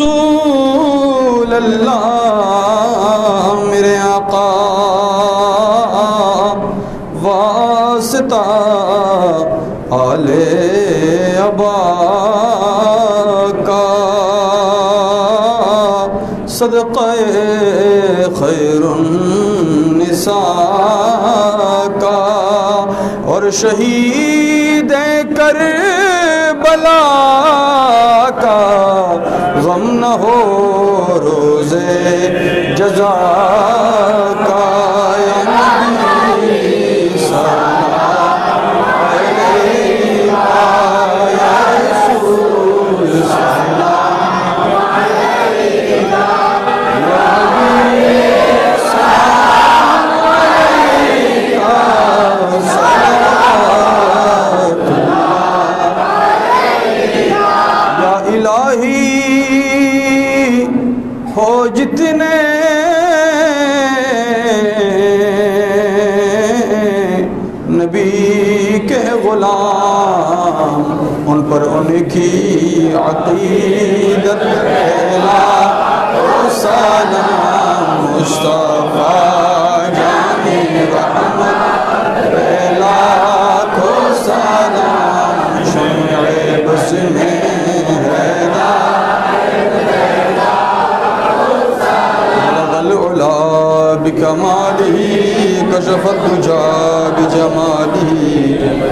रसूल अल्लाह मेरे आका वास्ता आले अबा का सदक़े खैरुन निसा का और शहीद करबला का गम न हो रोज़े जज़ा का। हो जितने नबी के गुलाम उन पर उनकी अक़ीदत फैला सलाम मुस्तफ़ा जाने रहमत फैला को सलाम शम्ए बस में बिकमालिही कशफत दुजा बिजमालिही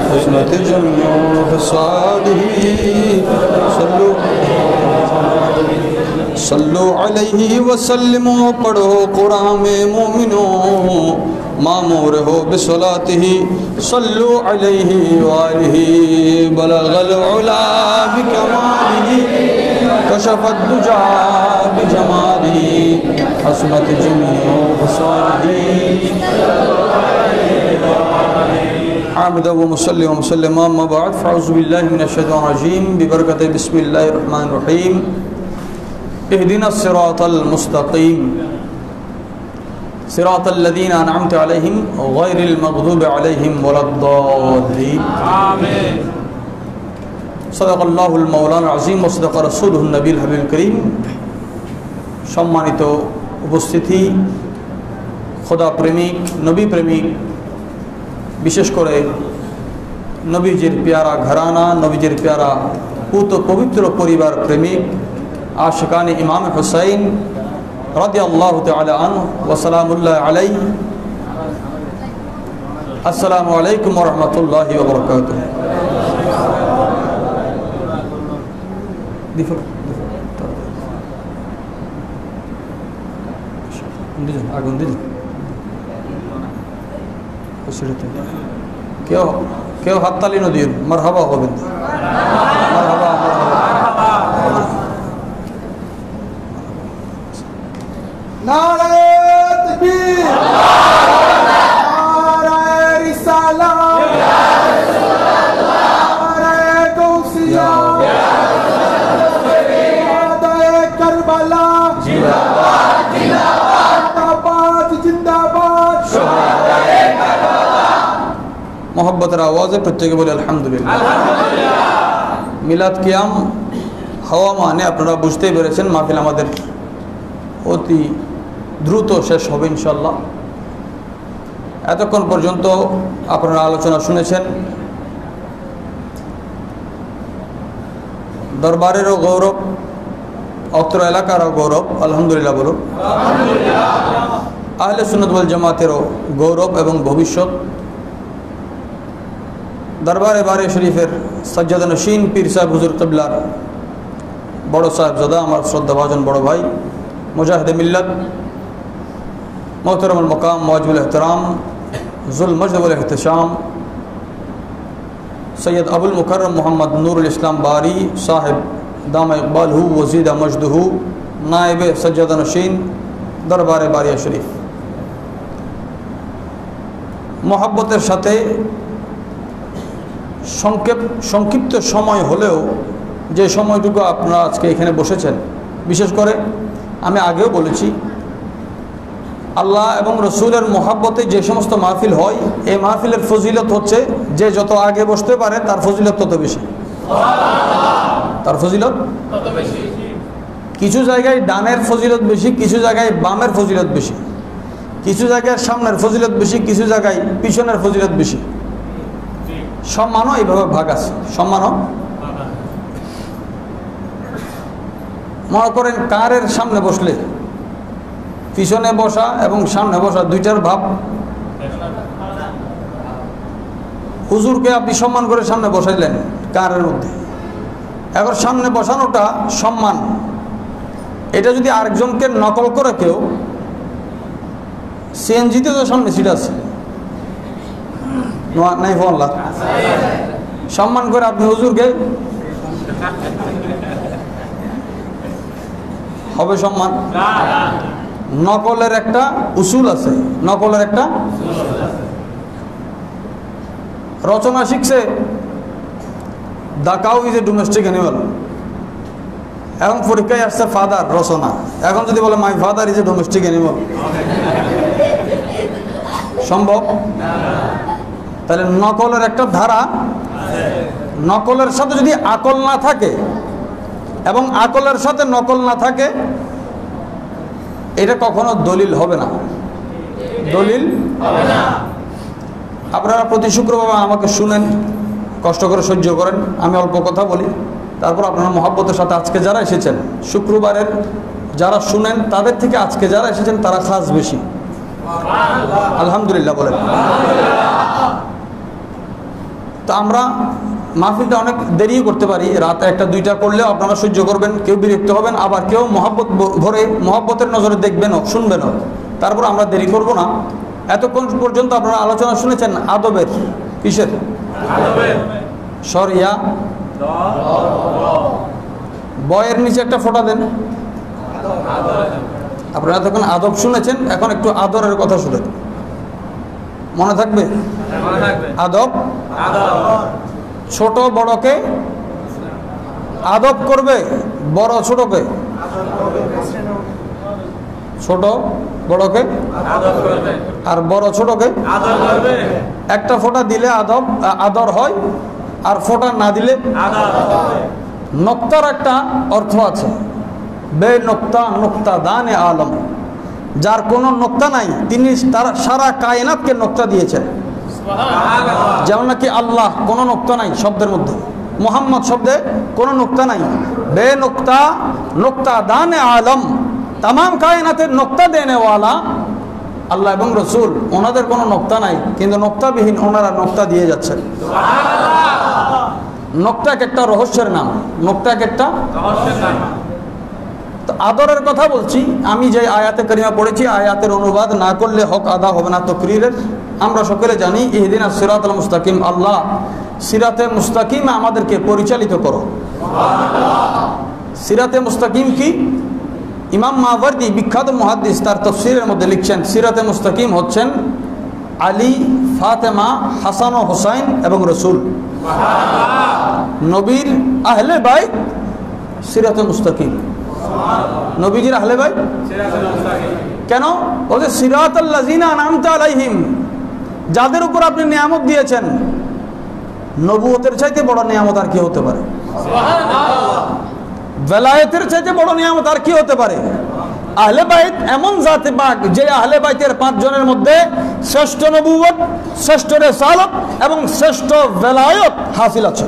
हुस्नत जमीउ फ़सादिही सल्लु अलैहि वसल्लिमो पढ़ो कुरान में मोमिनो मामूर हो बिसलातिही सल्लु अलैहि वालिही बलगल उला बिकमालिही कशफत दुजा बिजमालिही हसनत जमीउ फ़सादिही आबिदा व मुसल्ली व मुसल्लिमा अम्मा बाद फ़अऊज़ु बिल्लाहि मिनश शैतानिर रजीम बिबरकति बिस्मिल्लाहिर रहमानिर रहीम इहदिनस सिरातल मुस्तक़ीम सिरातल लज़ीना अनअमत अलैहिम गैरिल मग़दूबि अलैहिम वलद्दाल्लीन आमीन। सदक़ल्लाहुल मौलाना अज़ीम व सदक़ रसूलुहुन नबील हबीबुल करीम। सम्मानित उपस्थिति खुदा प्रेमिक नबी प्रेमिक विशेष करे नबीजिर प्यारा घराना नबीजिर प्यारा पूत पवित्र परिवार प्रेमिक आशिकान इमाम हुसैन रदियल्लाहु तआला अन्हु व सलामुल्लाहि अलैहि अस्सलामु अलैकुम व रहमतुल्लाहि व बरकातुहू। আগুন দিল কেউ কেউ হাততালি নদীর মারহাবা হবেন মারহাবা নারে তাকবীর নারে রিসালাত ইয়া রাসূলুল্লাহ নারে গৌসিয়া ইয়া রাসূলুল্লাহ দায়ে কারবালা জিন্দাবাদ জিন্দাবাদ जिंदाबाद मोहब्बतर आवाज़ प्रत्येक बोले अल्हम्दुलिल्लाह। मिलाद कियाम हवा माने अपनारा बुझते पेरेछेन महफिल आमादेर अति द्रुत शेष होबे इनशाल्लाह। एतक्षण पर्यन्त आपनारा आलोचना शुनेछेन दरबारेरो गौरव अत्र एलाकारो गौरव अल्हम्दुलिल्लाह बोलो आहले सुन्नत वल जमातेरो गौरव एवं भविष्य दरबारे बारे शरीफेर सज्जादा नशीन पीर साहेब हुजूर किबलार बड़ो साहेबजादा आमार श्रद्धाभाजन बड़ो भाई मुजाहिद मिल्लत मोहतरम मकाम मौजूल एहतराम जुल मजद वल एहतशाम सैयद अबुल मुकर्रम मोहम्मद नूरुल इस्लाम बारी साहिब दामा इकबालहू वज़ीदा मजदहू नायब सज्जादा नशीन दरबारे बारिया शरीफ मोहब्बतेर साथे संक्षिप्त समय हलेও যে সময়টুকু আপনারা আজকে এখানে বসেছেন বিশেষ করে আমি আগেও বলেছি আল্লাহ এবং রসুলের মোহাব্বতে যে সমস্ত মাহফিল হয় এই মাহফিলের ফজিলত হচ্ছে যে যত আগে বসতে পারে তার ফজিলত তত বেশি তার ফজিলত তত বেশি কিছু জায়গায় ডানের ফজিলত বেশি, কিছু জায়গায় বামের ফজিলত বেশি, কিছু জায়গায় সামনের ফজিলত বেশি, কিছু জায়গায় পিছনের ফজিলত বেশি। সম্মানও এইভাবে ভাগ আছে। সম্মানও মনে করেন কারের সামনে বসলে পিছনে বসা এবং সামনে বসা দুইটার ভাব। হুজুরকে আপনি সম্মান করে সামনে বসাইলেন কারের মধ্যে, এখন সামনে বসানোটা সম্মান। এটা যদি আরেকজনকে নকল করে কেউ, সিএনজিতে তো সামনে সিট আছে নাই, সম্মান করে আপনি হুজুরকে হবে সম্মান। নকলের একটা উসুল আছে, নকলের একটা রচনা শিখছে, the cow is a domestic animal. এখন পরীক্ষায় আসছে ফাদার রচনা, এখন যদি বলে my father is a domestic animal, সম্ভব? তাহলে নকলের একটা ধারা, নকলের সাথে যদি আকল না থাকে এবং আকলের সাথে নকল না থাকে, এটা কখনো দলিল হবে না, দলিল হবে না। আপনারা প্রতি শুক্রবার আমাকে শুনেন, কষ্ট করে সহ্য করেন, আমি অল্প কথা বলি, তারপর আপনারা মহব্বতের সাথে আজকে যারা এসেছেন, শুক্রবারের যারা শুনেন তাদের থেকে আজকে যারা এসেছেন তারা খাস বেশি। আলহামদুলিল্লাহ বলেন। তো আমরা মাহফিলটা অনেক দেরিও করতে পারি, রাত 1টা 2টা করলেও আপনারা সহ্য করবেন, কেউ বিরক্ত হবেন, আবার কেউ মহব্বত ভরে মহব্বতের নজরে দেখবেনও, শুনবেনও। তারপর আমরা দেরি করব না। এতক্ষণ পর্যন্ত আপনারা আলোচনা শুনেছেন আদবের, কিসের? সরিয়া বয়ের নিচে একটা ফোঁটা দেন। আপনারা এতক্ষণ আদব শুনেছেন, এখন একটু আদরের কথা শুনেন, মনে থাকবে? আদব, ছোট বড়কে আদব করবে, বড় ছোটকে, ছোট বড়কে আর বড় ছোটকে। একটা ফোঁটা দিলে আদব আদর হয়, আর ফোঁটা না দিলে। নক্তার একটা অর্থ আছে, বে নক্তা নক্তা দানে আলম, যার কোনো নক্তা নাই তিনি তার সারা কায়নাতকে নক্তা দিয়েছেন। যেমন নাকি আল্লাহ কোনো নক্তা নাই শব্দের মধ্যে, মুহাম্মদ শব্দে কোনো নক্তা নাই। বে নক্তা নক্তা দানে আলম, তামাম কায়নাতের নক্তা দেনেওয়ালা আল্লাহ এবং রসুল, ওনাদের কোনো নক্তা নাই, কিন্তু নক্তাবিহীন ওনারা নক্তা দিয়ে যাচ্ছেন। নক্তা এক একটা রহস্যের নাম, নক্তা এক একটা রহস্যের নাম। তো আদরের কথা বলছি, আমি যে আয়াতে কারিমা পড়েছি, আয়াতের অনুবাদ না করলে হক আদা হবে না তকরীরের। আমরা সকলে জানি ইহদিনাস সিরাতাল মুস্তাকিম, আল্লাহ সিরাতে মুস্তাকিম আমাদেরকে পরিচালিত করো। সিরাতে মুস্তাকিম কি? ইমাম মাওয়ারদি বিখ্যাত মুহাদ্দিস তার তাফসীরের মধ্যে লিখছেন, সিরাতে মুস্তাকিম হচ্ছেন আলী, ফাতেমা, হাসান ও হুসাইন এবং রসুল, নবীর আহলে বাইত সিরাতে মুস্তাকিম। নবীজির আহলে বাইত কেন? ওই যে সিরাতাল্লাযিনা আনআমতা আলাইহিম, যাদের উপর আপনি নিয়ামত দিয়েছেন। নবুয়তের চাইতে বড় নিয়ামত আর কি হতে পারে? বেলায়েতের চাইতে বড় নিয়ামত আর কি হতে পারে? আহলে বাইত এমন জাতে পাক, যে আহলে বাইতের 5 জনের মধ্যে শ্রেষ্ঠ নবুয়ত, শ্রেষ্ঠ রিসালাত এবং শ্রেষ্ঠ বেলায়েত হাসিল আছে।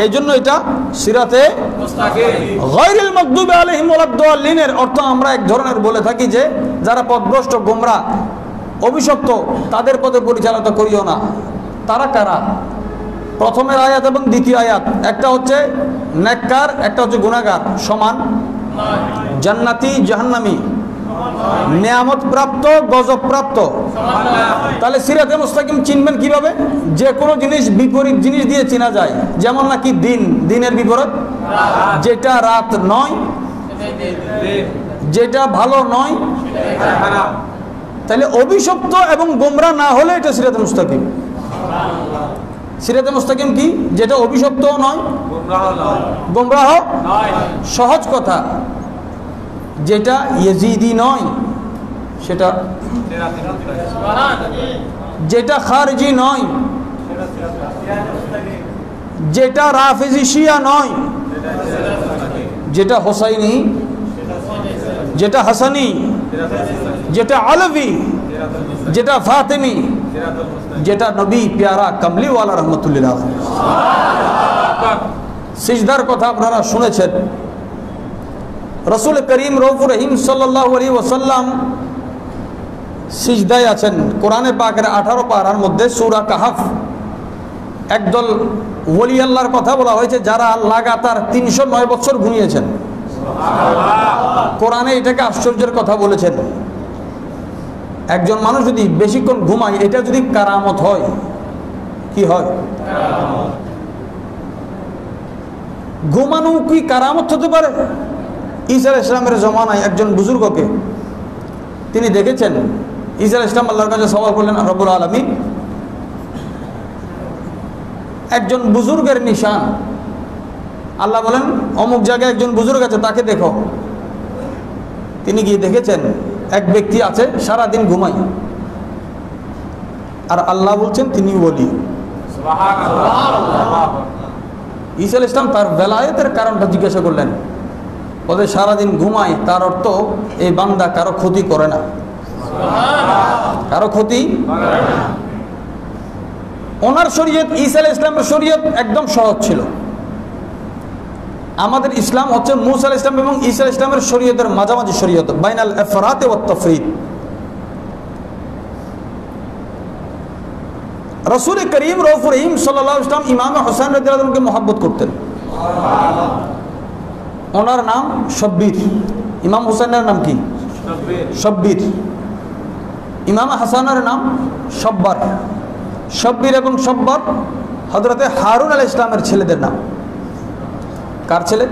এই জন্য এটা সিরাতে মুস্তাকিম। গায়রুল মাগদুবি আলাইহিম ওয়ালাদ-দাল্লিনের অর্থ আমরা এক ধরনের বলে থাকি যে যারা পথভ্রষ্ট, গোমরা, অভিশপ্ত, তাদের পথে পরিচালিত করিও না। তারা কারা? প্রথমের আয়াত এবং দ্বিতীয় আয়াত, একটা হচ্ছে নেককার, একটা হচ্ছে গুনাহগার, সমান? জান্নাতি জাহান্নামী, নিয়ামত প্রাপ্ত, গজব প্রাপ্ত। তাহলে সিরাতে মুস্তাকিম চিনবেন কিভাবে? যে কোনো জিনিস বিপরীত জিনিস দিয়ে চেনা যায়। যেমন নাকি দিন, দিনের বিপরীত যেটা রাত নয়, যেটা ভালো নয়, তাহলে অভিশপ্ত এবং গোমরা না হলে এটা সিরাতে মুস্তাকিম। সিরাতে মুস্তাকিম কি? যেটা অভিশপ্ত নয়, গোমরাহ নয়। সহজ কথা, যেটা ইয়েজিদি নয় সেটা, যেটা খারজি নয়, যেটা রাফিজি শিয়া নয়, যেটা হোসাইনি, যেটা হাসানি, যেটা আলভি, যেটা ফাতেমি, যেটা নবী প্যারা কামলিওয়ালা রহমতুল্লাহ। সিজদার কথা আপনারা শুনেছেন। রসুল করিম রউফুর রহিম সাল্লাল্লাহু আলাইহি ওয়াসাল্লাম সিজদায় আছেন। কোরআনে পাকের 18 পারার মধ্যে সূরা কাহফ একদল ওলি আল্লাহর কথা বলা হয়েছে যারা লাগাতার 309 বছর ঘুমিয়েছেন। কোরআনে এটাকে আশ্চর্যের কথা বলেছেন। একজন মানুষ যদি বেশিক্ষণ ঘুমায়, এটা যদি কারামত হয়, কি হয়? ঘুমানো কি কারামত হতে পারে? ঈসা আলাইহিস সালামের জমানায় একজন বুজুর্গকে তিনি দেখেছেন। ঈসা আলাইহিস সালাম আল্লাহর কাছে সওয়াল করলেন, রব্বুল আলামিন একজন বুজুর্গের নিশান। আল্লাহ বলেন অমুক জায়গায় একজন বুজুর্গ আছে, তাকে দেখো। তিনি গিয়ে দেখেছেন এক ব্যক্তি আছে সারাদিন ঘুমায়, আর আল্লাহ বলছেন তিনি ওলি। ঈসা আলাইহিস সালাম তার বেলায়েতের কারণটা জিজ্ঞাসা করলেন। ওদের সারাদিন ঘুমায়, তার অর্থ এই বান্দা কারো ক্ষতি করে না, কারো ক্ষতি। ওনার শরীয়ত, ঈসা আলাইহিস সালামের শরীয়ত একদম সহজ ছিল। আমাদের ইসলাম হচ্ছে মূসা আলাইহিস সালাম এবং ঈসা আলাইহিস সালামের শরীয়তের মাঝামাঝি শরীয়ত, বাইনাল ইফরাত ওয়াত তাফরিদ। রাসূল করিম রউফুর রহিম সাল্লাল্লাহু আলাইহি ওয়াসাল্লাম ইমাম হোসেন রাদিয়াল্লাহু আনহুকে মহব্বত করতেন। ওনার নাম শব্বির। ইমাম হোসেনের নাম কি? শব্বির। ইমাম হাসানের নাম শব্বার। শব্বির এবং শব্বার হযরতে হারুন আলাইহিস সালামের ছেলেদের নাম। কার ছেলে?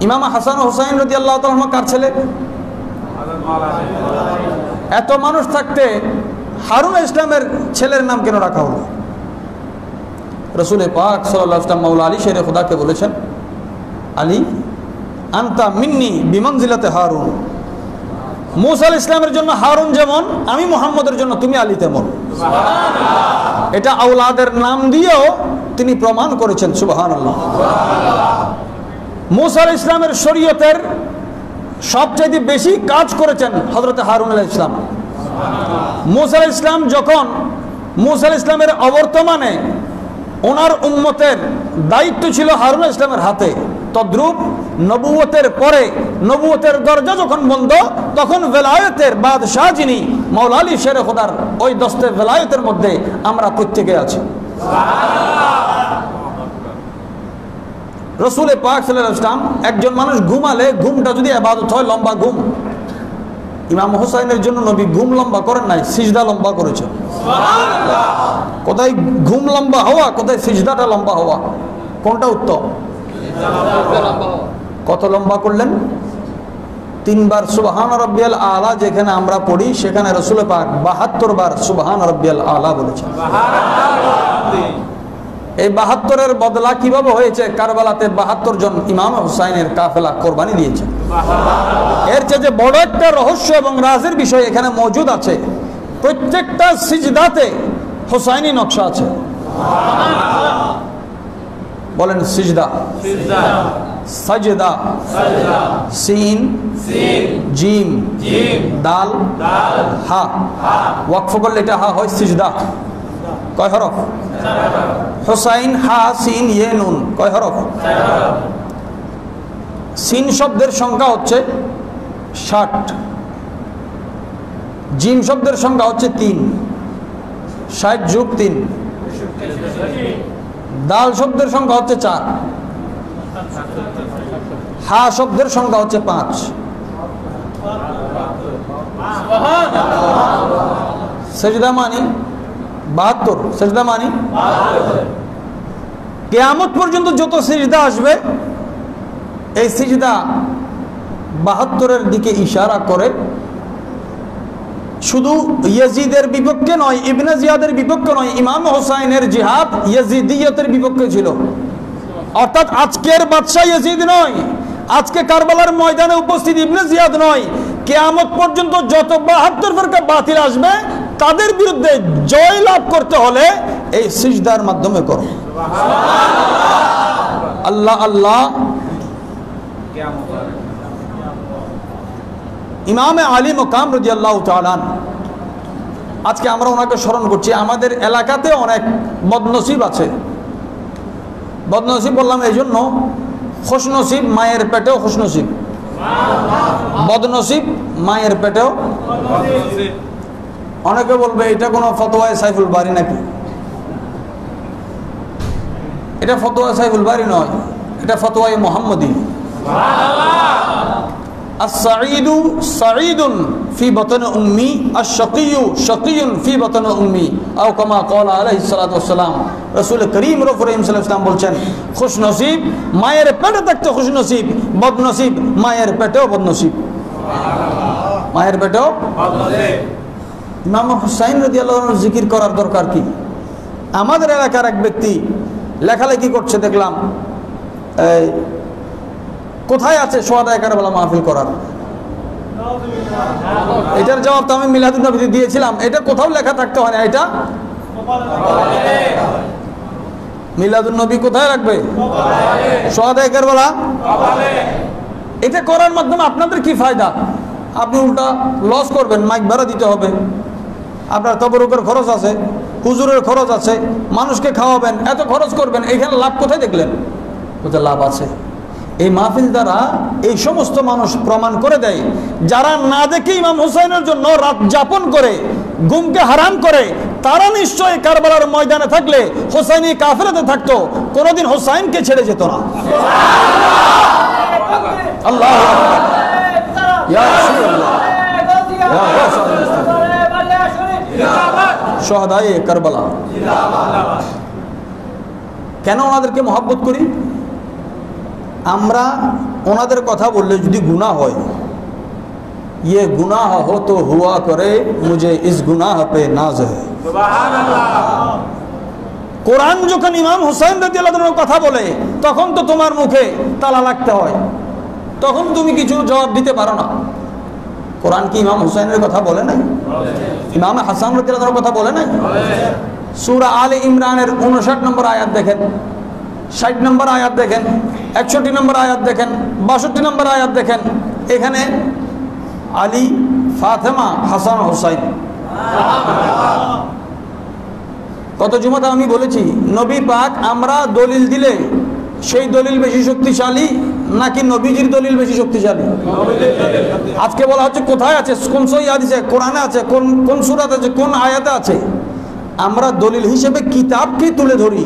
ইমাম হাসান ও হুসাইন রাদিয়াল্লাহু তাআলা আনহু কার ছেলে? এত মানুষ থাকতে হারুন আলাইহিস সালামের ছেলের নাম কেন রাখা হলো? রাসূল পাক সাল্লাল্লাহু আলাইহি ওয়াসাল্লাম মাওলা আলী শেরে খোদাকে বলেছেন, আলী আনতা মিন্নি বিমানজিলাতে হারুন। মূসা আলাইহিস সালামের জন্য হারুন যেমন, আমি মুহাম্মদের জন্য তুমি আলী তেমন। সুবহানাল্লাহ। এটা আওলাদের নাম দিয়েও তিনি প্রমাণ করেছেন। সুবহানাল্লাহ। মূসা আলাইহিস সালামের শরীয়তের সবচেয়ে বেশি কাজ করেছেন হযরত হারুন আলাইহিস সালাম। মূসা আলাইহিস সালাম যখন মূসা আলাইহিস সালামের অবর্তমানে ওনার উম্মতের দায়িত্ব ছিল হারুন আলাইহিস সালামের হাতে, তদ্রূপ নবুয়তের পরে নবুয়তের দরজা যখন বন্ধ, তখন ভেলায়েতের বাদশাহ যিনি মাওলা আলী শেরে খোদার ওই দস্তে ভেলায়েতের মধ্যে আমরা প্রত্যেকে আছি। রাসূল পাক সাল্লাল্লাহু আলাইহি ওয়াসাল্লাম একজন মানুষ ঘুমালে ঘুমটা যদি ইবাদত হয়, লম্বা ঘুম, ইমাম হোসাইনের জন্য নবী ঘুম লম্বা করেন নাই, সিজদা লম্বা করেছেন। সুবহানাল্লাহ। কোথায় ঘুম লম্বা হওয়া, কোথায় সিজদাটা লম্বা হওয়া, কোনটা উত্তম? কত লম্বা করলেন? 3 বার সুবহান রাব্বিয়াল আলা যেখানে আমরা পড়ি, সেখানে রাসূল পাক 72 বার সুবহান রাব্বিয়াল আলা বলেছেন। এই 72-এর বদলা কিভাবে হয়েছে? কারবালাতে 72 জন ইমাম হুসাইনের কাফেলা কোরবানি দিয়েছে। এর চেয়ে যে বড় একটা রহস্য এবং রাজের বিষয় এখানে মজুদ আছে, প্রত্যেকটা সিজদাতে হুসাইনি নকশা আছে। বলেন সিজদা, সাজদা, সিন, জিম, দাল, হা। ওয়াকফ করলে এটা হা হয় সিজদা। কয় হরফ? হুসাইন, হা, সিন, ইয়ে, নুন। কয় হরফ? সিন শব্দের সংখ্যা হচ্ছে 60, জিম শব্দের সংখ্যা হচ্ছে 3, 60 যোগ 3। দাল শব্দের সংখ্যা হচ্ছে 4, হা শব্দের সংখ্যা হচ্ছে 5। সেজদা মানি 72, সেজদা মানি। কিয়ামত পর্যন্ত যত সিজদা আসবে, এই সিজদা 72-এর দিকে ইশারা করে। শুধু ইয়াজিদের বিপক্ষে নয়, ইবনে জিয়াদের বিপক্ষে নয়, ইমাম হোসাইনের জিহাদ ইয়াজিদিয়তের বিপক্ষে ছিল। অর্থাৎ আজকের বাদশাহ ইয়াজিদ নয়, আজকে কারবালার ময়দানে উপস্থিত ইবনে জিয়াদ নয়, কিয়ামত পর্যন্ত যত 72 ফিরকা বাতিল আসবে, তাদের বিরুদ্ধে জয় লাভ করতে হলে এই সিজদার মাধ্যমে করো। আল্লাহ আল্লাহ ইমামে আলী মকাম রাদিয়াল্লাহু তাআলা আনহু, আজকে আমরা ওনাকে স্মরণ করছি। আমাদের এলাকাতে অনেক বদনসিব আছে। বদনসিব বললাম এই জন্য, খুশনসিব মায়ের পেটেও খুশনসিব, বদনসিব মায়ের পেটেও। অনেকে বলবে এটা কোনো ফতোয়ায়ে সাইফুল বারী নাকি? এটা ফতোয়া সাইফুল বারী নয়, এটা ফতোয়ায়ে মুহাম্মদী। আস-সাঈদু সাঈদুন ফি বাতনি উম্মি, আশ-শাকিয়্যু শাকিয়্যুন ফি বাতনি উম্মি, আও কামা ক্বালা আলাইহিস সালাতু ওয়াস সালাম। রাসূল করিম সাল্লাল্লাহু আলাইহি ওয়াসাল্লাম বলছেন, খুশনসিব মায়ের পেটে থাকতে খুশনসিব, বদনসিব মায়ের পেটেও বদনসিব। মায়ের পেটেও বদনসিব। ইমাম হুসাইন রাদিয়াল্লাহু আনহু জিকির করার দরকার কি? আমাদের এলাকার এক ব্যক্তি লেখালেখি করছে, দেখলাম এই কোথায় আছে সোহাদায়ে কারবালা মাহফিল করার? এটার জবাব তো আমি মিলাদুন নবীতে দিয়েছিলাম। এটা কোথাও লেখা থাকতে হয় না। এটা মিলাদুন নবী কোথায় রাখবে? সোহাদায়ে কারবালা। এটা করার মাধ্যমে আপনাদের কি ফায়দা? আপনি উল্টা লস করবেন। মাইক ভাড়া দিতে হবে, আপনার তবরুকের খরচ আছে, হুজুরের খরচ আছে, মানুষকে খাওয়াবেন, এত খরচ করবেন, এখানে লাভ কোথায় দেখলেন? কোথায় লাভ আছে? এই মাহফিল দ্বারা এই সমস্ত মানুষ প্রমাণ করে দেয়, যারা না দেখে ইমাম হুসাইনের জন্য রাত যাপন করে, ঘুমকে হারাম করে, তারা নিশ্চয়ই কারবালার ময়দানে থাকলে হুসাইনি কাফেলাতে থাকতো, কোনোদিন হুসাইনকে ছেড়ে যেত না। আল্লাহু আকবার, ইয়া রাসূলুল্লাহ, ইয়া রাসূলুল্লাহ, শুহাদায়ে কারবালা। কেন ওনাদেরকে মহব্বত করি? আমরা ওনাদের কথা বললে যদি গুনাহ হয়, ये गुनाह हो तो हुआ करे, मुझे इस गुनाह पे नाज है। কোরআন যখন ইমাম হুসাইন রাদিয়াল্লাহু আনহুর কথা বলে, তখন তো তোমার মুখে তালা লাগতে হয়, তখন তুমি কিছু জবাব দিতে পারো না। কোরআন কি ইমাম হুসাইনের কথা বলে নাই? ইমাম হাসান রাদিয়াল্লাহু আনহুর কথা বলে নাই? সূরা আলে ইমরানের 59 নম্বর আয়াত দেখেন, 60 নম্বর আয়াত দেখেন, 61 নম্বর আয়াত দেখেন, 62 নম্বর আয়াত দেখেন। এখানে আলী, ফাতেমা, হাসান, হুসাইন। কত জুমাতে আমি বলেছি, নবী পাক আমরা দলিল দিলে সেই দলিল বেশি শক্তিশালী নাকি নবীজির দলিল বেশি শক্তিশালী? আজকে বলা হচ্ছে কোথায় আছে, কোন সহিহ হাদিসে, কোরআনে আছে, কোন কোন সূরাতে আছে, কোন আয়াতে আছে। আমরা দলিল হিসেবে কিতাবকে তুলে ধরি,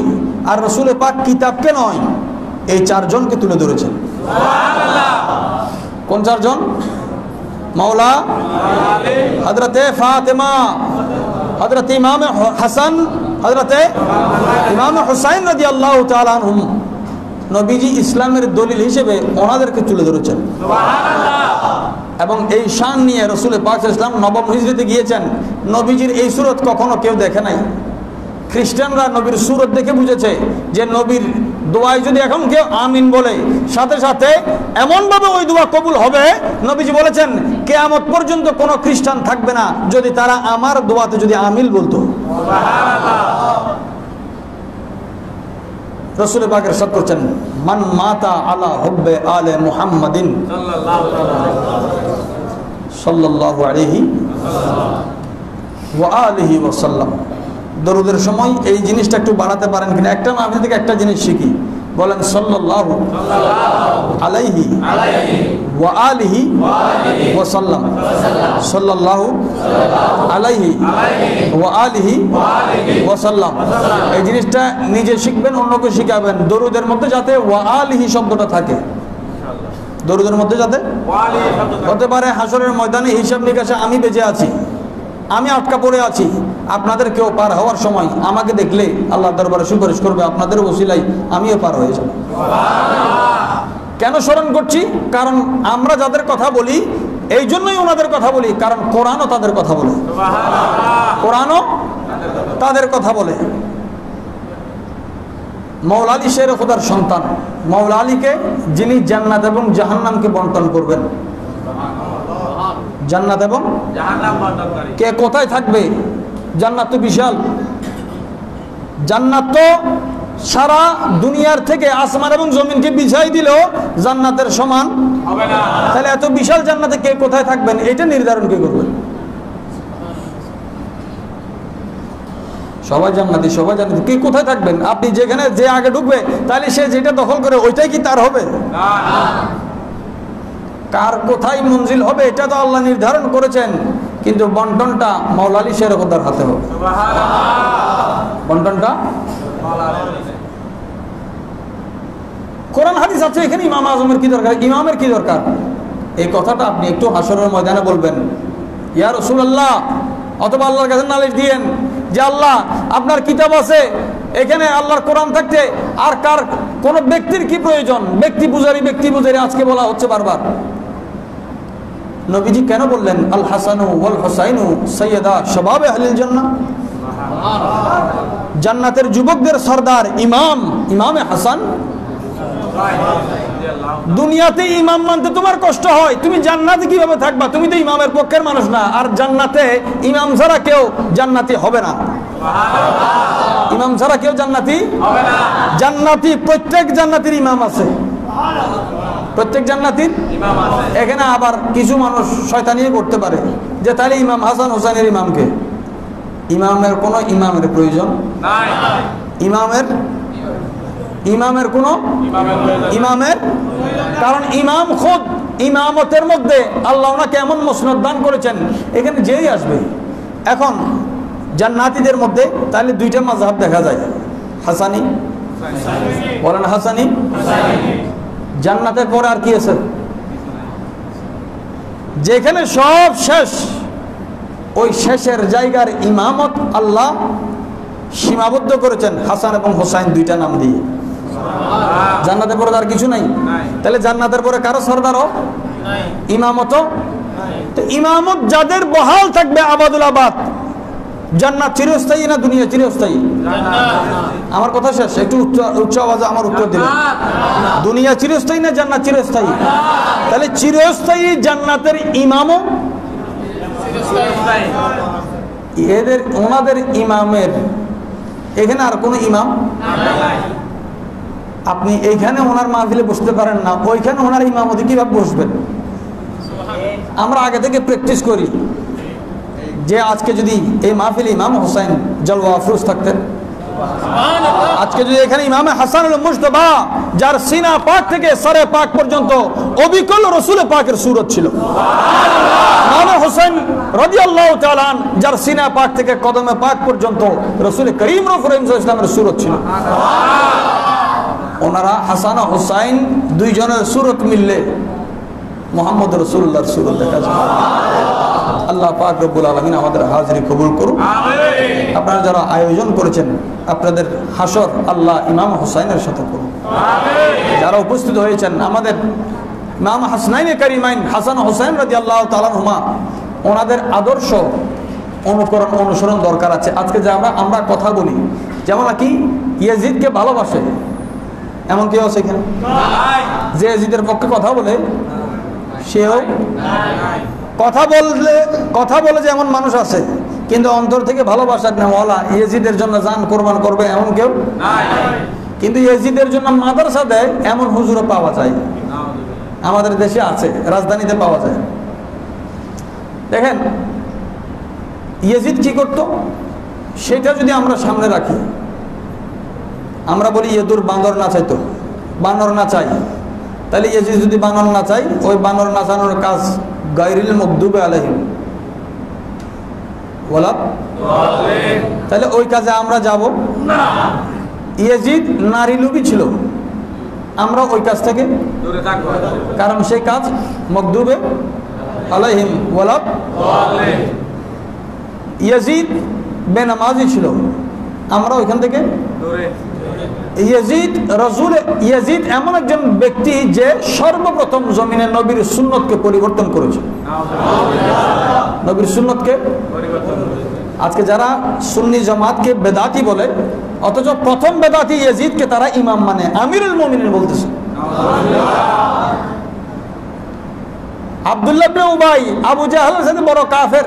আর রাসূল পাক কিতাবকে নয়, এই চারজনকে তুলে ধরেছেন। কোন চারজন? মৌলা হযরতে ফাতেমা, হযরত ইমাম হাসান, হযরতে ইমাম হুসাইন রাদিয়াল্লাহু তাআলা আনহুম। নবীজি ইসলামের দলিল হিসেবে ওনাদেরকে তুলে ধরেছেন। এবং এই শান নিয়ে রাসূল পাক সাল্লাল্লাহু আলাইহি ওয়াসাল্লাম নবম হিজরিতে গিয়েছেন। নবীজির এই সুরত কখনো কেউ দেখে নাই। খ্রিস্টানরা নবীর সুরত দেখে বুঝেছে যে নবীর দোয়ায় যদি এখন কেউ আমিন বলে, সাথে সাথে এমনভাবে ওই দোয়া কবুল হবে, নবীজি বলেছেন কিয়ামত পর্যন্ত কোনো খ্রিস্টান থাকবে না যদি তারা আমার দোয়াতে যদি আমিন বলতো। রাসূল পাকের সাথ করছেন, মান মাতা আলা হুব্বে আলে মুহাম্মাদিন সাল্লাল্লাহু আলাইহি ওয়া আলিহি ওয়া সাল্লাম। দরুদের সময় এই জিনিসটা একটু বাড়াতে পারেন কিনা? একটা মাহফিল থেকে একটা জিনিস শিখি, বলেন সাল্লাল্লাহু আলাইহি ওয়া আলিহি ওয়া সাল্লাম, সাল্লাল্লাহু আলাইহি ওয়া আলিহি ওয়া সাল্লাম। এই জিনিসটা নিজে শিখবেন, অন্যকে শিখাবেন, দরুদের মধ্যে যাতে ওয়া আলিহি শব্দটা থাকে। দরুদের মধ্যে যাতে হতে পারে হাসরের ময়দানে হিসাব নিকাশে আমি বেঁচে আছি, আমি আটকা পড়ে আছি, আপনাদের কেউ পার হওয়ার সময় আমাকে দেখলে আল্লাহর দরবারে সুপারিশ করবে, আপনাদের ওসিলায় আমিও পার হয়ে যাব। কেন স্মরণ করছি? কারণ আমরা যাদের কথা বলি এই জন্যই ওনাদের কথা বলি, কারণ কোরআনও তাদের কথা বলে, কোরআনও তাদের কথা বলে। মওলা আলী শের খোদার সন্তান, মওলা আলীকে যিনি জান্নাত এবং জাহান্নামকে বন্টন করবেন, জান্নাত এবং জাহান্নাম বন্টনকারী। কে কোথায় থাকবে? জান্নাত তো বিশাল, জান্নাত তো সারা দুনিয়ার থেকে আসমান এবং জমিনকে বিছাই দিলেও জান্নাতের সমান হবে না। তাহলে এত বিশাল জান্নাতে কে কোথায় থাকবেন এটা নির্ধারণ কে করবেন? সবাই জান্নাতি, সবাই জান্নাতি, কে কোথায় থাকবেন? আপনি যেখানে যে আগে ঢুকবে তাহলে সে যেটা দখল করে ওইটাই কি তার হবে? কার কোথায় মঞ্জিল হবে এটা তো আল্লাহ নির্ধারণ করেছেন, কিন্তু বন্টনটা মাওলা আলী শেরখুদ্দার হাতে হবে। বন্টনটা কোরআন হাদিস আছে, এখানে ইমাম আজমের কি দরকার, ইমামের কি দরকার? এই কথাটা আপনি একটু হাসরের ময়দানে বলবেন, ইয়া রাসূলুল্লাহ, অথবা আল্লাহর কাছে নালিশ দিয়েন যে আল্লাহ আপনার কিতাব আছে, এখানে আল্লাহর কোরআন থাকতে আর কার কোন ব্যক্তির কি প্রয়োজন? ব্যক্তি পূজারী আজকে বলা হচ্ছে বারবার। নবীজি কেন বললেন আল হাসানু ওয়াল হুসাইনু সাইয়্যিদা শাবাবে আহলিল জান্নাহ? জান্নাতের যুবকদের সরদার ইমামে হাসান। দুনিয়াতে ইমাম মানতে তোমার কষ্ট হয়, তুমি জান্নাতে কিভাবে থাকবা? তুমি তো ইমামের পক্ষের মানুষ না, আর জান্নাতে ইমাম ছাড়া কেউ জান্নাতি হবে না। ইমাম ছাড়া কেউ জান্নাতি হবে না। জান্নাতি প্রত্যেক জান্নাতির ইমাম আছে, প্রত্যেক জান্নাতির ইমাম আছে। এখানে আবার কিছু মানুষ শয়তানিয়ে করতে পারে যে তাহলে ইমাম হাসান হোসেনের ইমামকে, ইমামের কোনো ইমামের প্রয়োজন নাই। ইমামের কোনো ইমামের, কারণ ইমাম খুদ ইমামতের মধ্যে আল্লাহ ওনাকে এমন মসনদ দান করেছেন, এখানে যেই আসবে। এখন জান্নাতীদের মধ্যে তাহলে দুইটা মাযহাব দেখা যায়, হাসানি, বলেন হাসানি। জান্নাতের পরে আর কি আছে? যেখানে সব শেষ, ওই শেষের জায়গার ইমামত আল্লাহ সীমাবদ্ধ করেছেন হাসান এবং হোসাইন দুইটা নাম দিয়ে। জান্নাতের পরে আর কিছু নাই। তাহলে জান্নাতের পরে কারো সরদারও ইমামত, তো ইমামত যাদের বহাল থাকবে আবাদুল আবাদ, জান্নাত চিরস্থায়ী না দুনিয়া চিরস্থায়ী? আমার কথা শেষ, একটু উচ্চ আওয়াজে আমার উত্তর দিবেন। দুনিয়া চিরস্থায়ী না জান্নাত চিরস্থায়ী? তাহলে চিরস্থায়ী জান্নাতের ইমামও এদের ওনাদের ইমামের, এখানে আর কোনো ইমাম আপনি এইখানে ওনার মাহফিলে বসতে পারেন না, ওইখানে ওনার ইমামতি কিভাবে বসবেন? আমরা আগে থেকে প্র্যাকটিস করি যে আজকে যদি এই মাহফিলে ইমাম হোসেন জলওয়া আফরোজ থাকতেন, আজকে যদি এখানে ইমামে হাসানুল মুজতবা যার সিনা পাক থেকে সরে পাক পর্যন্ত অবিকল রসুল পাকের সুরত ছিল, ইমাম হোসেন রাদিয়াল্লাহু তাআলা আন যার সিনা পাক থেকে কদমে পাক পর্যন্ত রসুল করিম ইসলামের সুরত ছিল, ওনারা হাসান হোসাইন দুইজনের সুরত মিললে মুহাম্মদ রাসূলুল্লাহর সুরত দেখা যায়। আল্লাহ পাক রব্বুল আলামিন আমাদের হাজিরি কবুল করুন। আপনারা যারা আয়োজন করেছেন আপনাদের হাসর আল্লাহ ইমাম হোসাইনের সাথে করুন। যারা উপস্থিত হয়েছেন আমাদের ইমাম হাসনাইনে কারিমাইন হাসান হোসেন রাদিয়াল্লাহু তাআলা আনহুমা, ওনাদের আদর্শ অনুকরণ অনুসরণ দরকার আছে। আজকে যে আমরা কথা বলি, যেমন কি ইয়াজিদকে ভালোবাসে এমন কেউ আছে এখানে যে ইয়াজিদের পক্ষে কথা বলে? সেও কথা বলে যে এমন মানুষ আছে, কিন্তু অন্তর থেকে ভালোবাসার নেওয়ালা ইয়াজিদের জন্য জান কোরবান করবে এমন কেউ নাই। কিন্তু ইয়াজিদের জন্য মাদ্রাসা দেয় এমন হুজুরও পাওয়া যায়, আমাদের দেশে আছে, রাজধানীতে পাওয়া যায়। দেখেন ইয়াজিদ কি করত, সেটা যদি আমরা সামনে রাখি, আমরা বলি ইয়েদুর বান্দর নাচাইতো, বানর নাচাই, তাহলে ইয়াজিদ যদি বানর নাচাই, ওই বানর নাচানোর কাজ গায়রিল মাগদুবি আলাইহিম ওয়ালা, তাহলে ওই কাজে আমরা যাব না। ইয়াজিদ নারী লোভী ছিল, আমরা ওই কাজ থেকে দূরে থাকব, কারণ সেই কাজ মাগদুবি আলাইহিম ওয়ালা। ইয়াজিদ বেনামাজি ছিল, আমরা ওইখান থেকে দূরে। ইয়াজিদ এমন একজন ব্যক্তি যে সর্বপ্রথম জমিনে নবীর সুন্নতকে পরিবর্তন করেছে, নবীর সুন্নতকে পরিবর্তন। আজকে যারা সুন্নি জামাতকে বেদাতি বলে, অথচ প্রথম বেদাতি ইয়াজিদকে তারা ইমাম মানে আমিরুল মুমিনিন বলতেছে। আব্দুল্লাহ ইবনে উবাই আবু জাহলের সাথে বড় কাফের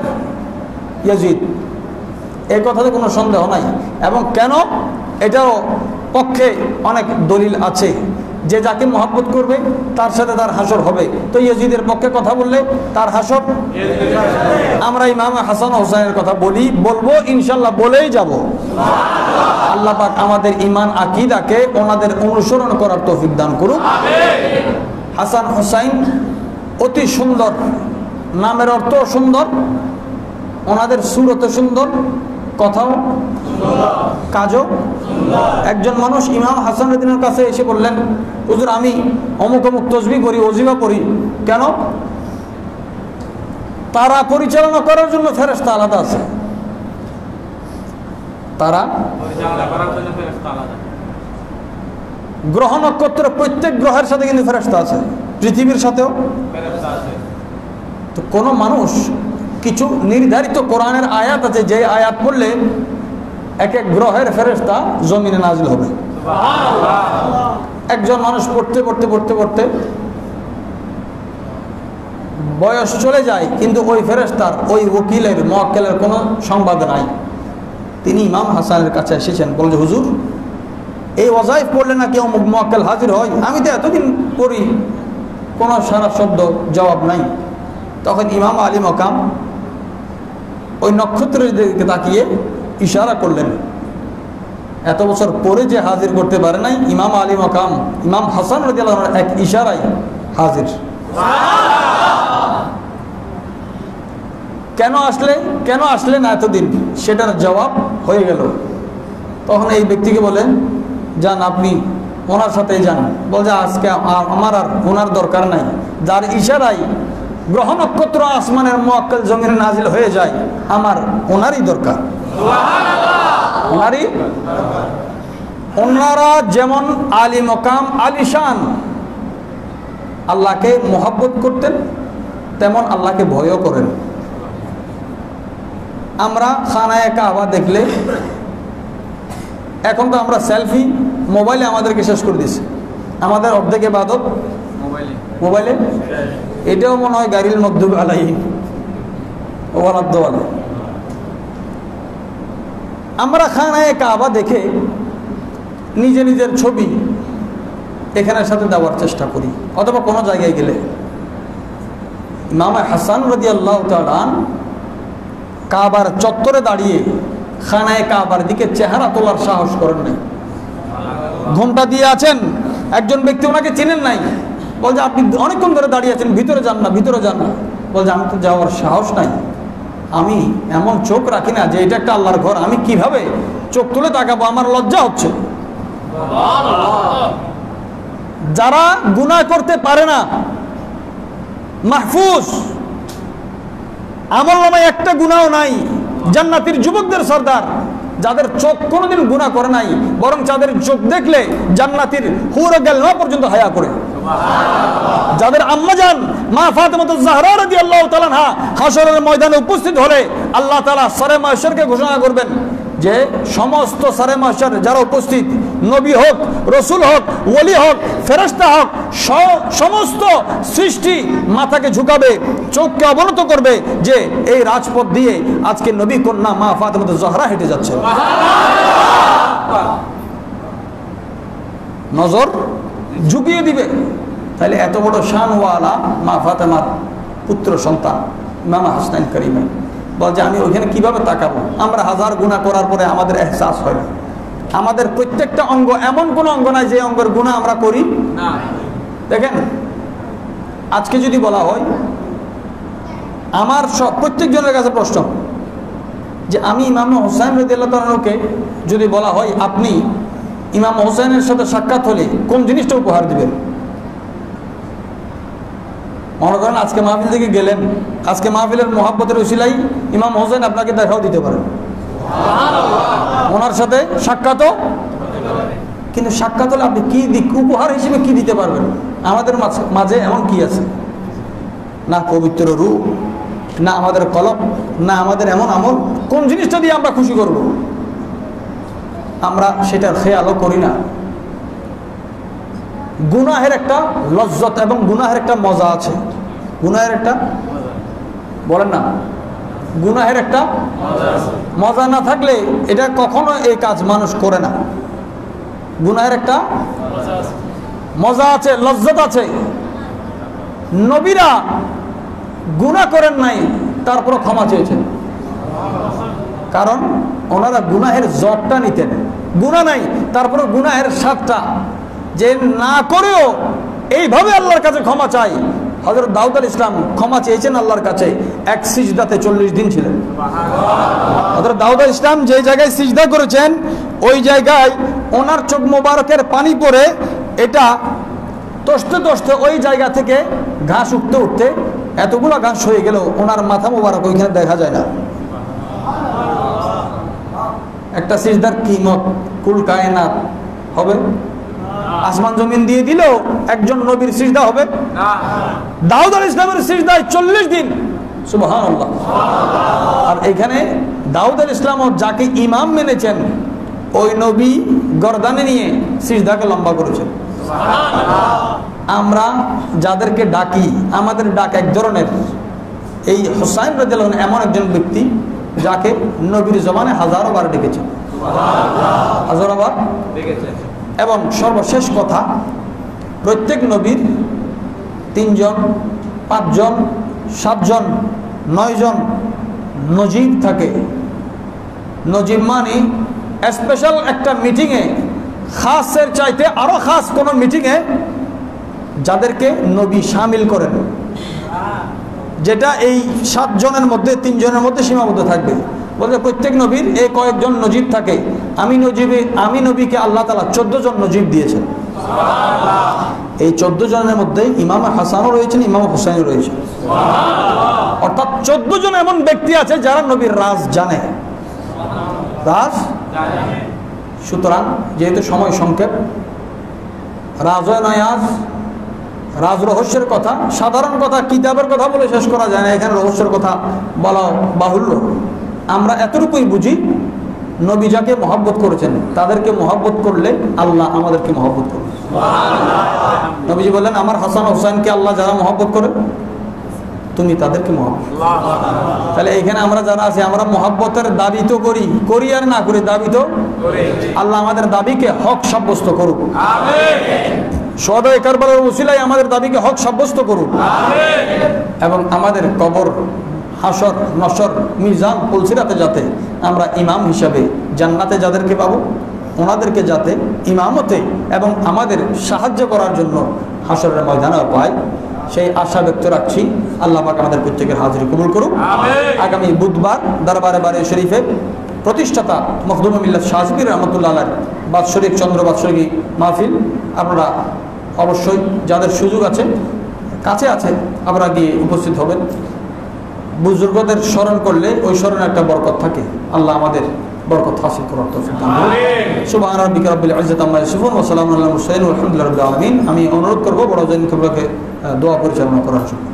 ইয়াজিদ, এই কথাতে কোনো সন্দেহ নাই। এবং কেন, এটাও পক্ষে অনেক দলিল আছে যে যাকে মহব্বত করবে তার সাথে তার হাসর হবে। তো ইয়াজিদের পক্ষে কথা বললে তার হাসর, আমরা ইমাম হাসান হোসেনের কথা বলবো ইনশাল্লাহ, বলেই যাব। আল্লাহ পাক আমাদের ঈমান আকীদাকে ওনাদের অনুসরণ করার তৌফিক দান করুক। হাসান হোসাইন অতি সুন্দর, নামের অর্থ সুন্দর, ওনাদের সুরত সুন্দর, কথাও কাজও। একজন মানুষ ইমাম হাসান রাদিয়াল্লাহু কাছে এসে বললেন, হুজুর আমি অমুক অমুক তাসবিহ পড়ি, ওজিফা পড়ি, কেন? তারা পরিচালনা করার জন্য ফেরেশতা আলাদা আছে। তারা গ্রহ নক্ষত্র, প্রত্যেক গ্রহের সাথে কিন্তু ফেরেশতা আছে, পৃথিবীর সাথেও ফেরেশতা আছে। তো কোন মানুষ কিছু নির্ধারিত কোরআনের আয়াত আছে, যে আয়াত পড়লে এক এক গ্রহের ফেরেশতা জমিনে নাজিল হবে। একজন মানুষ পড়তে পড়তে পড়তে পড়তে বয়স চলে যায়, কিন্তু ওই ফেরেশতার, ওই ওকিলের, মুয়াক্কেলের কোনো সংবাদ নাই। তিনি ইমাম হাসানের কাছে এসেছেন, বলেন যে হুজুর এই ওয়াজাইফ পড়লে না কেউ মুয়াক্কেল হাজির হয়, আমি তো এতদিন পড়ি, কোনো সারা শব্দ জবাব নাই। তখন ইমাম আলী মকাম ওই নক্ষত্রের দিকে তাকিয়ে ইশারা করলেন, এত বছর পরে যে হাজির করতে পারে নাই, ইমাম আলী মকাম ইমাম হাসান রাদিয়াল্লাহু আনহু এক ইশারায় হাজির। কেন আসলে না এতদিন, সেটার জবাব হয়ে গেল। তখন এই ব্যক্তিকে বলেন, যান আপনি ওনার সাথেই যান। বলছে আজকে আমার আর ওনার দরকার নাই, যার ইশারায় গ্রহ নক্ষত্র আসমানের মুয়াক্কেল জমিনে নাজিল হয়ে যায়, আমার ওনারই দরকার। ওনারই, ওনারা যেমন আলী মকাম আলিশান, আল্লাহকে মহব্বত করতেন, তেমন আল্লাহকে ভয়ও করেন। আমরা খানায়ে কাবা দেখলে, এখন তো আমরা সেলফি মোবাইলে আমাদেরকে শেষ করে দিচ্ছে, আমাদের অর্ধেক ইবাদত মোবাইলে। এটাও মনে হয় গাড়ির মধ্যে আলাইহিম ওয়ালাদ্দাওয়ালে। আমরা খানায়ে কাবা দেখে নিজে নিজের ছবি এখানের সাথে দেওয়ার চেষ্টা করি, অথবা কোনো জায়গায় গেলে। ইমাম হাসান রাদিয়াল্লাহু তাআলা কাবার চত্বরে দাঁড়িয়ে খানায়ে কাবার দিকে চেহারা তোলার সাহস করেন নাই। ঘোমটা দিয়ে আছেন, একজন ব্যক্তি ওনাকে চিনেন নাই, বলছে আপনি অনেকক্ষণ ধরে দাঁড়িয়ে আছেন, ভিতরে যান না, ভিতরে যান না। বলছে আমি তো যাওয়ার সাহস নাই, আমি এমন চোখ রাখি না যে এটা একটা আল্লাহর ঘর, আমি কিভাবে চোখ তুলে তাকাবো, আমার লজ্জা হচ্ছে। যারা গুনাহ করতে পারে না, মাহফুজ, আমলনামায় একটা গুনাহও নাই, জান্নাতের যুবকদের সর্দার, যাদের চোখ কোনোদিন গুনাহ করে নাই, বরং যাদের চোখ দেখলে জান্নাতের হুর গালমা পর্যন্ত হায়া করে। যাদের আম্মাজান মা ফাতেমাতুজ জাহরা রাদিয়াল্লাহু তাআলা আনহা হাশরের ময়দানে উপস্থিত হলে আল্লাহ তাআলা সরে মাহশরকে ঘোষণা করবেন যে সমস্ত সরে মাহশর যারা উপস্থিত, নবী হোক, রাসূল হোক, ওলি হোক, ফেরেশতা হোক, সমস্ত সৃষ্টি মাথাকে ঝুঁকাবে, চোখকে অবনত করবে যে এই রাজপথ দিয়ে আজকে নবী কন্যা মা ফাতেমাতুজ জাহরা হেঁটে যাচ্ছে। নজর ঝুঁকিয়ে দিবে। তাহলে এত বড় শানওয়ালা মা ফাতেমার পুত্র সন্তান ইমাম হাসান কারিমে বলছে আমি ওইখানে কিভাবে তাকাবো? আমরা হাজার গুনাহ করার পরে আমাদের এহসাস হয় না। আমাদের প্রত্যেকটা অঙ্গ, এমন কোন অঙ্গ নাই যে অঙ্গের গুনাহ আমরা করি না। দেখেন, আজকে যদি বলা হয়, আমার সব প্রত্যেকজনের কাছে প্রশ্ন যে আমি ইমাম হোসেন রাদিয়াল্লাহু তাআলাকে যদি বলা হয় আপনি ইমাম হোসেনের সাথে সাক্ষাৎ হলে কোন জিনিসটা উপহার দিবেন? মনে করেন আজকে মাহফিল থেকে গেলেন, আজকে মাহফিলের মোহাব্বতের উসিলাই ইমাম হোসেন আপনাকে দেখাও দিতে পারেন, ওনার সাথে সাক্ষাৎও। কিন্তু সাক্ষাৎ হলে আপনি কি উপহার হিসেবে কি দিতে পারবেন? আমাদের মাঝে এমন কি আছে? না পবিত্র রূপ, না আমাদের কলম, না আমাদের এমন আমল, কোন জিনিসটা দিয়ে আমরা খুশি করব? আমরা সেটার খেয়ালও করি না। গুনাহের একটা লজ্জত এবং গুনাহের একটা মজা আছে। গুনাহের একটা, বলেন না, গুনাহের একটা মজা না থাকলে এটা কখনো এই কাজ মানুষ করে না। গুনাহের একটা মজা আছে, লজ্জত আছে। নবীরা গুনাহ করেন নাই, তারপর ক্ষমা চেয়েছেন, কারণ ওনারা গুনাহের জটটা নিতেন। গুনাহ নাই, তারপরে গুনাহের স্বাদটা যে না করেও এইভাবে আল্লাহর কাছে ক্ষমা চাই। হযরত দাউদ আলাইহিস সালাম ক্ষমা চেয়েছেন আল্লাহর কাছে, এক সিজদাতে 40 দিন ছিলেন। হযরত দাউদ আলাইহিস সালাম যে জায়গায় সিজদা করেছেন, ওই জায়গায় ওনার চোখ মোবারকের পানি পড়ে এটা তসতে তসতে ওই জায়গা থেকে ঘাস উঠতে উঠতে এতগুলো ঘাস হয়ে গেল, ওনার মাথা মোবারক ওইখানে দেখা যায় না। একটা সিজদার কিমত কুল কায়নাত হবে? আসমান জমিন দিয়ে দিল একজন নবীর সিজদা হবে না। দাউদ আলাইহিস সালামের সিজদায় 40 দিন, সুবহানাল্লাহ। আর এখানে দাউদ আলাইহিস সালাম যাকে ইমাম মেনেছেন, ওই নবী গর্দানে নিয়ে সিজদাকে লম্বা করেছেন। আমরা যাদেরকে ডাকি, আমাদের ডাক এক ধরনের। এই হুসাইন রাদিয়াল্লাহু আনহু এমন একজন ব্যক্তি যাকে নবীর জমানে হাজারো বার ডেকেছেন, হাজারো বার ডেকেছেন। এবং সর্বশেষ কথা, প্রত্যেক নবীর 3 জন, 5 জন, 7 জন, 9 জন নজিব থাকে। নজিব মানে স্পেশাল একটা মিটিংয়ে, খাসের চাইতে আরো খাস কোনো মিটিংয়ে যাদেরকে নবী শামিল করেন, যেটা এই 7 জনের মধ্যে 3 জনের মধ্যে সীমাবদ্ধ থাকবে। বলতে প্রত্যেক নবীর এই কয়েকজন নজিব থাকে। আমি নবীকে আল্লাহ তাআলা 14 জন নজিব দিয়েছেন। এই 14 জনের মধ্যে ইমাম হাসানও রয়েছেন, ইমাম হুসাইনও রয়েছেন। অর্থাৎ 14 জন এমন ব্যক্তি আছে যারা নবীর রাজ জানে, রাজ জানে। সুতরাং যেহেতু সময় সংক্ষেপ, রাজয় নয় আজ, রাজ রহস্যের কথা, সাধারণ কথা, কিতাবের কথা বলে শেষ করা যায় না, এখানে রহস্যের কথা বলা বাহুল্য। আমরা এতটুকুই বুঝি, নবী যাকে মহব্বত করেছেন তাদেরকে মহব্বত করলে আল্লাহ আমাদেরকে মহব্বত করবে। নবীজি বললেন, আমার হাসান হুসাইনকে আল্লাহ যারা মহব্বত করে, তুমি তাদেরকে মহব্বত। তাহলে এখানে আমরা যারা আছি, আমরা মহব্বতের দাবি তো করি আর না করি, দাবি তো করি। আল্লাহ আমাদের দাবিকে হক সাব্যস্ত করুক, শুহাদায়ে কারবালার ওসিলায় আমাদের দাবিকে হক সাব্যস্ত করুন, এবং আমাদের কবর, হাসর, নসর, মিজান, পুলসিরাতে যাতে আমরা ইমাম হিসাবে জান্নাতে যাদেরকে পাবো, ওনাদেরকে যাতে ইমামতে এবং আমাদের সাহায্য করার জন্য হাসরের ময়দানে পাই, সেই আশা ব্যক্ত রাখছি। আল্লাহ পাক আমাদের প্রত্যেকের হাজিরি কবুল করুন। আগামী বুধবার দরবারে বারে শরীফে প্রতিষ্ঠাতা মখদুম মিল্লাত শাহজাহান রহমতুল্লাহ আলাইহির বাৎসরিক চন্দ্র বাৎসরিক মাহফিল, আপনারা অবশ্যই যাদের সুযোগ আছে, কাছে আছে, আপনারা গিয়ে উপস্থিত হবেন। বুজুর্গদের স্মরণ করলে ওই স্মরণে একটা বরকত থাকে। আল্লাহ আমাদের বরকত হাসিল করার তৌফিক দান করুন। সুবহান রাব্বিকা রাব্বিল ইজ্জাতি আম্মা ইয়াসিফুন ওয়া সালামুন আলাল মুরসালিন ওয়া আলহামদুলিল্লাহি রাব্বিল আলামিন। আমি অনুরোধ করব বড় জান কবরকে দোয়া পরিচালনা করার জন্য।